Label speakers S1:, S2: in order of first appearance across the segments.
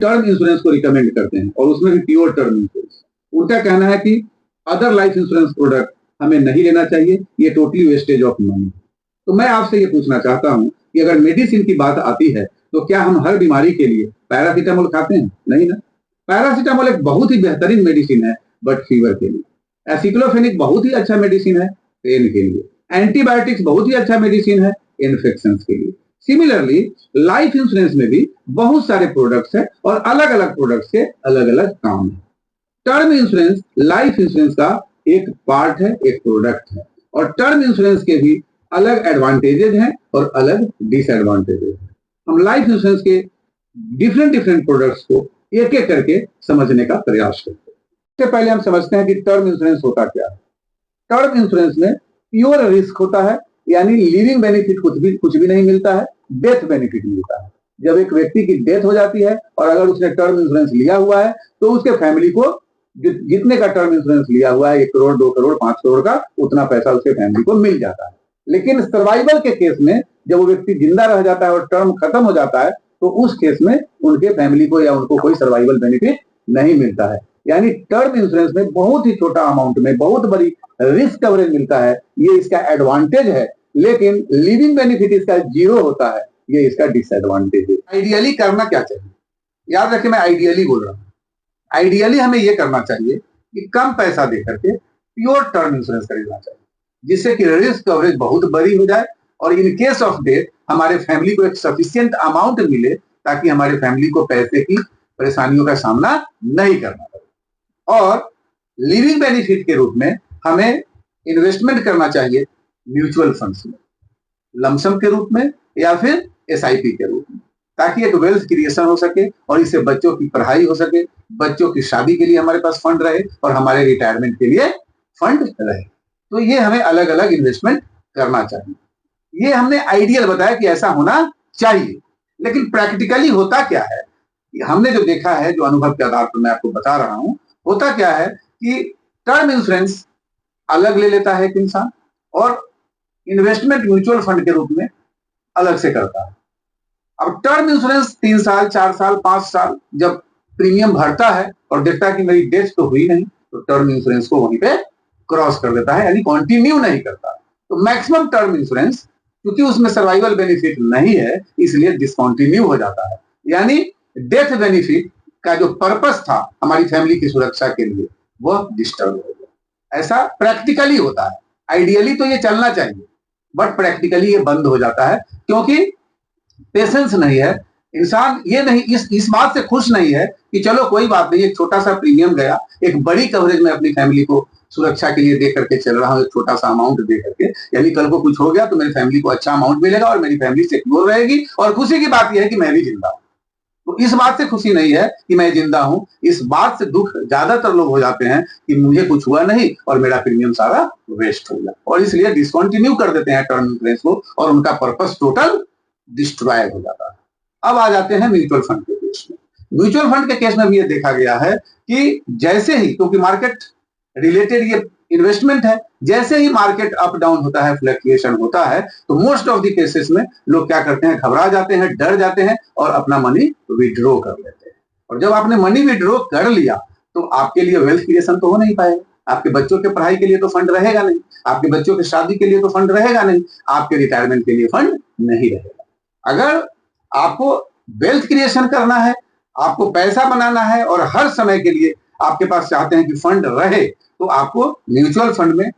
S1: Term insurance को recommend करते हैं और उसमें भी प्योर टर्म इंश्योरेंस। उनका कहना है कि अदर लाइफ इंश्योरेंस प्रोडक्ट हमें नहीं लेना चाहिए, ये टोटली वेस्टेज ऑफ मनी। तो मैं आपसे ये पूछना चाहता हूं कि अगर मेडिसिन की बात आती है तो क्या हम हर बीमारी के लिए पैरासीटामोल खाते हैं? नहीं ना। पैरासीटामोल एक बहुत ही बेहतरीन मेडिसिन है बट फीवर के लिए। एसिक्लोफेनिक बहुत ही अच्छा मेडिसिन है पेन के लिए। एंटीबायोटिक्स बहुत ही अच्छा मेडिसिन है इन्फेक्शन के लिए। सिमिलरली लाइफ इंश्योरेंस में भी बहुत सारे प्रोडक्ट्स हैं और अलग अलग प्रोडक्ट्स के अलग अलग काम है। टर्म इंश्योरेंस लाइफ इंश्योरेंस का एक पार्ट है, एक प्रोडक्ट है, और टर्म इंश्योरेंस के भी अलग एडवांटेजेस हैं और अलग डिसएडवांटेजेस हैं। हम लाइफ इंश्योरेंस के डिफरेंट डिफरेंट प्रोडक्ट्स को एक एक करके समझने का प्रयास करते हैं। सबसे पहले हम समझते हैं कि टर्म इंश्योरेंस होता क्या है। टर्म इंश्योरेंस में प्योर रिस्क होता है, यानी लिविंग बेनिफिट कुछ भी नहीं मिलता है, डेथ बेनिफिट मिलता है। जब एक व्यक्ति की डेथ हो जाती है और अगर उसने टर्म इंश्योरेंस लिया हुआ है तो उसके फैमिली को जितने का टर्म इंश्योरेंस लिया हुआ है, 1 करोड़ 2 करोड़ 5 करोड़ का, उतना पैसा उसके फैमिली को मिल जाता है। लेकिन सर्वाइवल के केस में जब वो व्यक्ति जिंदा रह जाता है और टर्म खत्म हो जाता है तो उस केस में उनके फैमिली को या उनको कोई सर्वाइवल बेनिफिट नहीं मिलता है। यानी टर्म इंश्योरेंस में बहुत ही छोटा अमाउंट में बहुत बड़ी रिस्क कवरेज मिलता है, ये इसका एडवांटेज है। लेकिन लिविंग बेनिफिट इसका 0 होता है, ये इसका डिसएडवांटेज है। आइडियली करना क्या चाहिए? याद रखिए, मैं आइडियली बोल रहा हूं। आइडियली हमें यह करना चाहिए कि कम पैसा देकर के प्योर टर्म इंश्योरेंस खरीदना चाहिए, जिससे कि रिस्क कवरेज बहुत बड़ी हो जाए और इन केस ऑफ डेथ हमारे फैमिली को एक सफिशिएंट अमाउंट मिले ताकि हमारे फैमिली को पैसे की परेशानियों का सामना नहीं करना पड़े। और लिविंग बेनिफिट के रूप में हमें इन्वेस्टमेंट करना चाहिए म्यूचुअल फंड्स में, लमसम के रूप में या फिर एसआईपी के रूप में, ताकि एक वेल्थ क्रिएशन हो सके और इससे बच्चों की पढ़ाई हो सके, बच्चों की शादी के लिए हमारे पास फंड रहे और हमारे रिटायरमेंट के लिए फंड रहे। तो ये हमें अलग अलग इन्वेस्टमेंट करना चाहिए। ये हमने आइडियल बताया कि ऐसा होना चाहिए, लेकिन प्रैक्टिकली होता क्या है? हमने जो देखा है, जो अनुभव के आधार पर मैं आपको बता रहा हूं, होता क्या है कि टर्म इंश्योरेंस अलग ले लेता है एक इंसान और इन्वेस्टमेंट म्यूचुअल फंड के रूप में अलग से करता है। अब टर्म इंश्योरेंस 3 साल 4 साल 5 साल जब प्रीमियम भरता है और देखता है कि मेरी डेथ तो हुई नहीं, तो टर्म इंश्योरेंस को वहीं पे क्रॉस कर देता है, यानी कंटिन्यू नहीं करता। तो मैक्सिमम टर्म इंश्योरेंस, क्योंकि उसमें सर्वाइवल बेनिफिट नहीं है, इसलिए डिसकंटिन्यू हो जाता है। यानी डेथ बेनिफिट का जो पर्पस था हमारी फैमिली की सुरक्षा के लिए, वह डिस्टर्ब हो गया। ऐसा प्रैक्टिकली होता है। आइडियली तो ये चलना चाहिए, बट प्रैक्टिकली ये बंद हो जाता है क्योंकि पेशेंस नहीं है। इंसान ये नहीं, इस बात से खुश नहीं है कि चलो कोई बात नहीं, एक छोटा सा प्रीमियम गया, एक बड़ी कवरेज में अपनी फैमिली को सुरक्षा के लिए दे करके चल रहा हूं, एक छोटा सा अमाउंट दे करके, यानी कल को कुछ हो गया तो मेरी फैमिली को अच्छा अमाउंट मिलेगा और मेरी फैमिली सिक्योर रहेगी। और खुशी की बात यह है कि मैं भी जिंदा हूं। तो इस बात से खुशी नहीं है कि मैं जिंदा हूं, इस बात से दुख ज्यादातर लोग हो जाते हैं कि मुझे कुछ हुआ नहीं और मेरा प्रीमियम सारा वेस्ट हो गया, और इसलिए डिसकंटिन्यू कर देते हैं टर्म इंश्योरेंस को और उनका पर्पस टोटल डिस्ट्रॉय हो जाता है। अब आ जाते हैं म्यूचुअल फंड के केस में। म्यूचुअल फंड के केस में भी ये देखा गया है कि जैसे ही, क्योंकि मार्केट रिलेटेड ये इन्वेस्टमेंट है, जैसे ही मार्केट अप डाउन होता है, फ्लक्चुएशन होता है, तो मोस्ट ऑफ द केसेस में लोग क्या करते हैं, घबरा जाते हैं, डर जाते हैं और अपना मनी विड्रॉ कर लेते हैं। और जब आपने मनी विड्रॉ कर लिया तो आपके लिए वेल्थ क्रिएशन तो हो नहीं पाएगा, आपके बच्चों के पढ़ाई के लिए तो फंड रहेगा नहीं, आपके बच्चों की शादी के लिए तो फंड रहेगा नहीं, आपके रिटायरमेंट के लिए फंड नहीं रहेगा। अगर आपको वेल्थ क्रिएशन करना है, आपको पैसा बनाना है और हर समय के लिए आपके पास चाहते हैं कि फंड रहे, तो आपको म्यूचुअल फंड में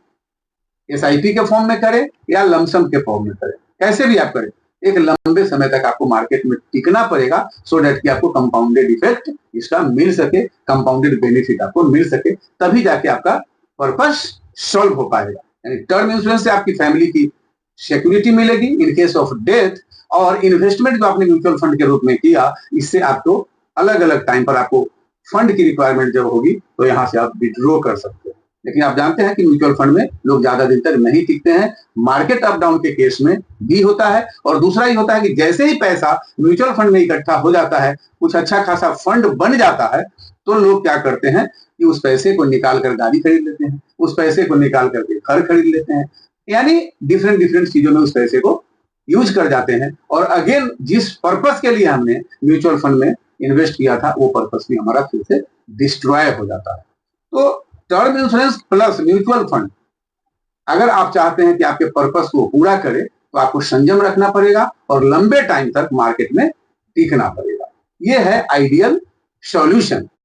S1: एसआईपी के फॉर्म में करें या लमसम के फॉर्म में करें, कैसे भी आप करें, एक लंबे समय तक आपको मार्केट में टिकना पड़ेगा, सो दैट कि आपको कंपाउंडेड इफेक्ट इसका मिल सके, कंपाउंडेड बेनिफिट आपको मिल सके, तभी जाके आपका पर्पस सॉल्व हो पाएगा। यानी टर्म इंश्योरेंस से आपकी फैमिली की सिक्योरिटी मिलेगी इन केस ऑफ डेथ, और इन्वेस्टमेंट जो आपने म्यूचुअल फंड के रूप में किया, इससे आपको अलग अलग टाइम पर आपको फंड की रिक्वायरमेंट जब होगी तो यहां से आप विड्रॉ कर सकते हैं। लेकिन आप जानते हैं कि म्यूचुअल फंड में लोग ज्यादा दिन तक नहीं टिकते हैं, मार्केट अप डाउन के केस में भी होता है। और दूसरा ही होता है कि जैसे ही पैसा म्यूचुअल फंड में इकट्ठा हो जाता है, कुछ अच्छा खासा फंड बन जाता है, तो लोग क्या करते हैं कि उस पैसे को निकाल कर गाड़ी खरीद लेते हैं, उस पैसे को निकाल करके घर खरीद लेते हैं, यानी डिफरेंट डिफरेंट चीजों में उस पैसे को यूज कर जाते हैं। और अगेन जिस पर्पस के लिए हमने म्यूचुअल फंड में इन्वेस्ट किया था वो पर्पस भी हमारा फिर से डिस्ट्रॉय हो जाता है। तो term insurance plus mutual fund, अगर आप चाहते हैं कि आपके पर्पस को पूरा करे तो आपको संयम रखना पड़ेगा और लंबे टाइम तक मार्केट में टिकना पड़ेगा। ये है आइडियल सॉल्यूशन।